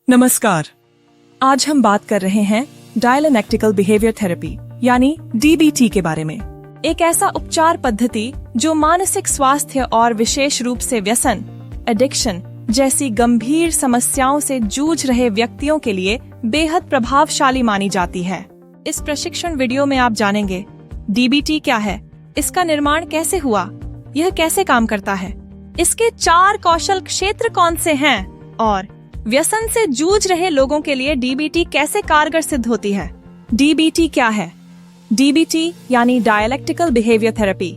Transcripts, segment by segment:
नमस्कार। आज हम बात कर रहे हैं डायलेक्टिकल बिहेवियर थेरेपी यानी डीबीटी के बारे में। एक ऐसा उपचार पद्धति जो मानसिक स्वास्थ्य और विशेष रूप से व्यसन, एडिक्शन जैसी गंभीर समस्याओं से जूझ रहे व्यक्तियों के लिए बेहद प्रभावशाली मानी जाती है। इस प्रशिक्षण वीडियो में आप जानेंगे डीबीटी क्या है, इसका निर्माण कैसे हुआ, यह कैसे काम करता है, इसके 4 कौशल क्षेत्र कौन से हैं और व्यसन से जूझ रहे लोगों के लिए डीबीटी कैसे कारगर सिद्ध होती है। डीबीटी क्या है? डीबीटी यानी डायलेक्टिकल बिहेवियर थेरेपी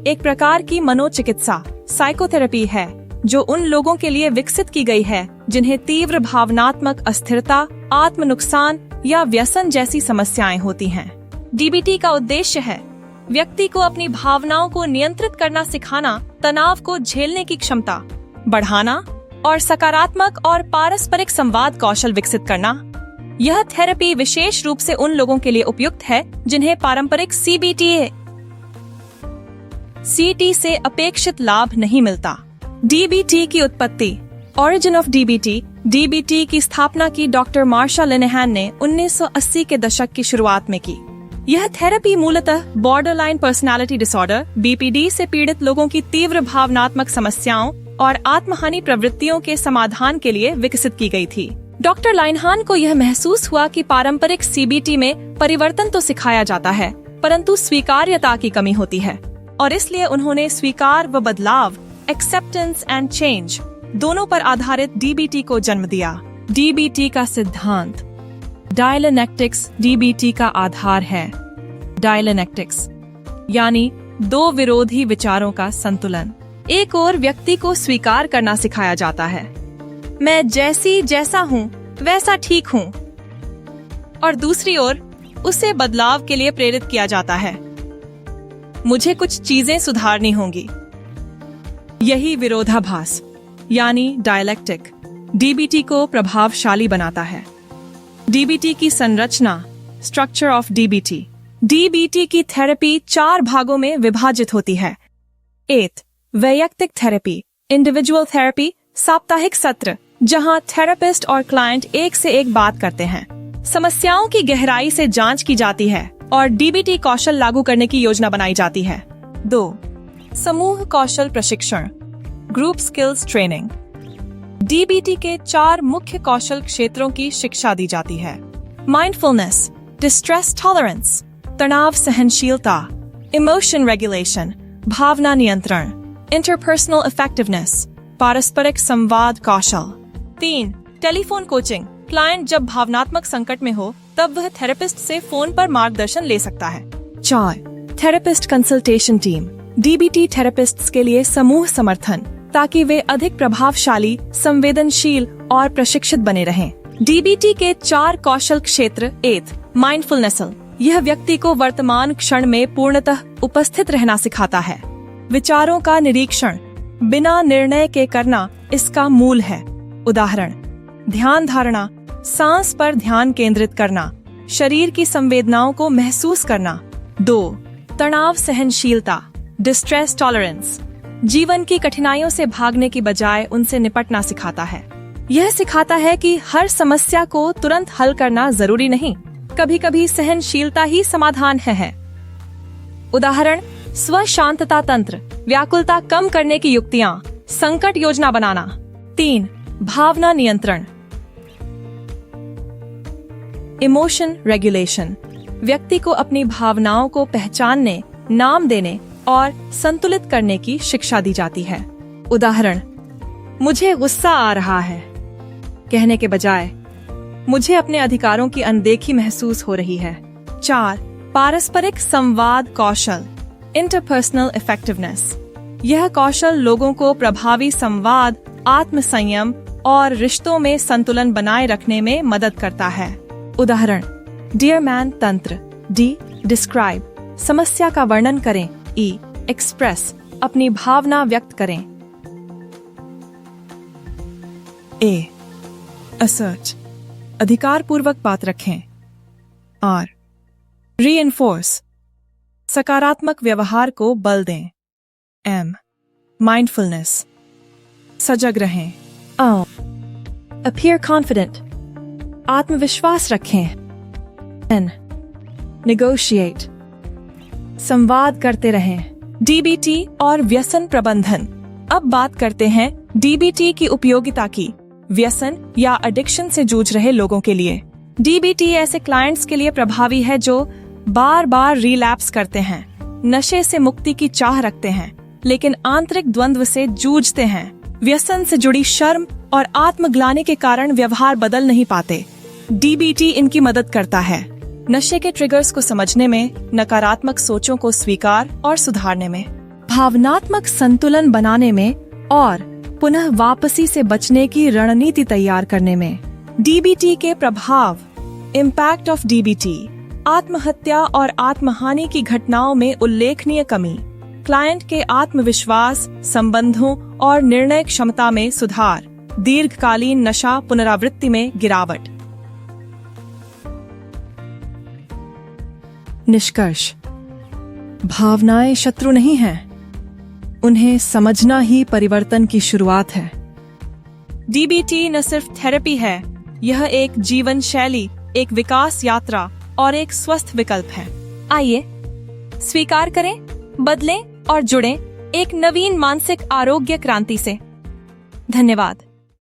एक प्रकार की मनोचिकित्सा साइकोथेरेपी है जो उन लोगों के लिए विकसित की गई है जिन्हें तीव्र भावनात्मक अस्थिरता, आत्म नुकसान या व्यसन जैसी समस्याएं होती हैं। डीबीटी का उद्देश्य है व्यक्ति को अपनी भावनाओं को नियंत्रित करना सिखाना, तनाव को झेलने की क्षमता बढ़ाना और सकारात्मक और पारस्परिक संवाद कौशल विकसित करना। यह थेरेपी विशेष रूप से उन लोगों के लिए उपयुक्त है जिन्हें पारंपरिक सीटी से अपेक्षित लाभ नहीं मिलता। डीबीटी की उत्पत्ति, ओरिजिन ऑफ डीबीटी की स्थापना की डॉक्टर मार्शा लिनेहान ने 1980 के दशक की शुरुआत में की। यह थेरेपी मूलतः बॉर्डरलाइन पर्सनालिटी डिसऑर्डर (बीपीडी) से पीड़ित लोगों की तीव्र भावनात्मक समस्याओं और आत्महानि प्रवृत्तियों के समाधान के लिए विकसित की गई थी। डॉक्टर लाइनहान को यह महसूस हुआ कि पारंपरिक सीबीटी में परिवर्तन तो सिखाया जाता है परंतु स्वीकार्यता की कमी होती है और इसलिए उन्होंने स्वीकार व बदलाव एक्सेप्टेंस एंड चेंज दोनों पर आधारित डीबीटी को जन्म दिया। डीबीटी का सिद्धांत। डायलेक्टिक्स डीबीटी का आधार है। डायलेक्टिक्स यानी 2 विरोधी विचारों का संतुलन। एक ओर व्यक्ति को स्वीकार करना सिखाया जाता है, मैं जैसा हूँ वैसा ठीक हूँ, और दूसरी ओर उसे बदलाव के लिए प्रेरित किया जाता है, मुझे कुछ चीजें सुधारनी होंगी। यही विरोधाभास यानी डायलेक्टिक डीबीटी को प्रभावशाली बनाता है। डीबीटी की संरचना, स्ट्रक्चर ऑफ डीबीटी। डीबीटी की थेरेपी 4 भागों में विभाजित होती है। 8. वैयक्तिक थेरेपी, इंडिविजुअल थेरेपी, साप्ताहिक सत्र जहां थेरेपिस्ट और क्लाइंट एक से एक बात करते हैं। समस्याओं की गहराई से जांच की जाती है और डीबीटी कौशल लागू करने की योजना बनाई जाती है। 2. समूह कौशल प्रशिक्षण, ग्रुप स्किल्स ट्रेनिंग। डीबीटी के 4 मुख्य कौशल क्षेत्रों की शिक्षा दी जाती है। माइंडफुलनेस, डिस्ट्रेस टॉलरेंस, तनाव सहनशीलता, इमोशन रेगुलेशन, भावना नियंत्रण, इंटरपर्सनल इफेक्टिवनेस, पारस्परिक संवाद कौशल। 3. Telephone coaching. क्लाइंट जब भावनात्मक संकट में हो तब वह थेरेपिस्ट से फोन पर मार्गदर्शन ले सकता है। 4. Therapist consultation team. DBT therapists के लिए समूह समर्थन ताकि वे अधिक प्रभावशाली, संवेदनशील और प्रशिक्षित बने रहें। डीबीटी के 4 कौशल क्षेत्र। 8. माइंडफुलनेस। यह व्यक्ति को वर्तमान क्षण में पूर्णतः उपस्थित रहना सिखाता है। विचारों का निरीक्षण बिना निर्णय के करना इसका मूल है। उदाहरण, ध्यान धारणा, सांस पर ध्यान केंद्रित करना, शरीर की संवेदनाओं को महसूस करना। 2. तनाव सहनशीलता, डिस्ट्रेस टॉलरेंस, जीवन की कठिनाइयों से भागने की बजाय उनसे निपटना सिखाता है। यह सिखाता है कि हर समस्या को तुरंत हल करना जरूरी नहीं, कभी कभी सहनशीलता ही समाधान है। उदाहरण, स्व शांतता तंत्र, व्याकुलता कम करने की युक्तियां, संकट योजना बनाना। 3. भावना नियंत्रण, इमोशन रेगुलेशन, व्यक्ति को अपनी भावनाओं को पहचानने, नाम देने और संतुलित करने की शिक्षा दी जाती है। उदाहरण, मुझे गुस्सा आ रहा है कहने के बजाय मुझे अपने अधिकारों की अनदेखी महसूस हो रही है। 4. पारस्परिक संवाद कौशल, इंटरपर्सनल इफेक्टिवनेस। यह कौशल लोगों को प्रभावी संवाद, आत्मसंयम और रिश्तों में संतुलन बनाए रखने में मदद करता है। उदाहरण, डियर मैन तंत्र। डी. डिस्क्राइब, समस्या का वर्णन करें। ई. एक्सप्रेस, अपनी भावना व्यक्त करें। ए. असर्ट, अधिकार पूर्वक बात रखें। आर. रीइंफोर्स, सकारात्मक व्यवहार को बल दें। एम. माइंडफुलनेस, सजग रहें। अपीयर कॉन्फिडेंट, आत्मविश्वास रखें। N. Negotiate. संवाद करते रहें। DBT और व्यसन प्रबंधन। अब बात करते हैं DBT की उपयोगिता की, व्यसन या एडिक्शन से जूझ रहे लोगों के लिए। DBT ऐसे क्लाइंट्स के लिए प्रभावी है जो बार बार रिलैप्स करते हैं, नशे से मुक्ति की चाह रखते हैं, लेकिन आंतरिक द्वंद्व से जूझते हैं, व्यसन से जुड़ी शर्म और आत्मग्लानि के कारण व्यवहार बदल नहीं पाते। DBT इनकी मदद करता है नशे के ट्रिगर्स को समझने में, नकारात्मक सोचों को स्वीकार और सुधारने में, भावनात्मक संतुलन बनाने में और पुनः वापसी से बचने की रणनीति तैयार करने में। DBT के प्रभाव। Impact of DBT। आत्महत्या और आत्महानि की घटनाओं में उल्लेखनीय कमी, क्लाइंट के आत्मविश्वास, संबंधों और निर्णय क्षमता में सुधार, दीर्घकालीन नशा पुनरावृत्ति में गिरावट। निष्कर्ष। भावनाएं शत्रु नहीं हैं, उन्हें समझना ही परिवर्तन की शुरुआत है। DBT न सिर्फ थेरेपी है, यह एक जीवन शैली, एक विकास यात्रा और एक स्वस्थ विकल्प है। आइए स्वीकार करें, बदलें और जुड़ें एक नवीन मानसिक आरोग्य क्रांति से। धन्यवाद।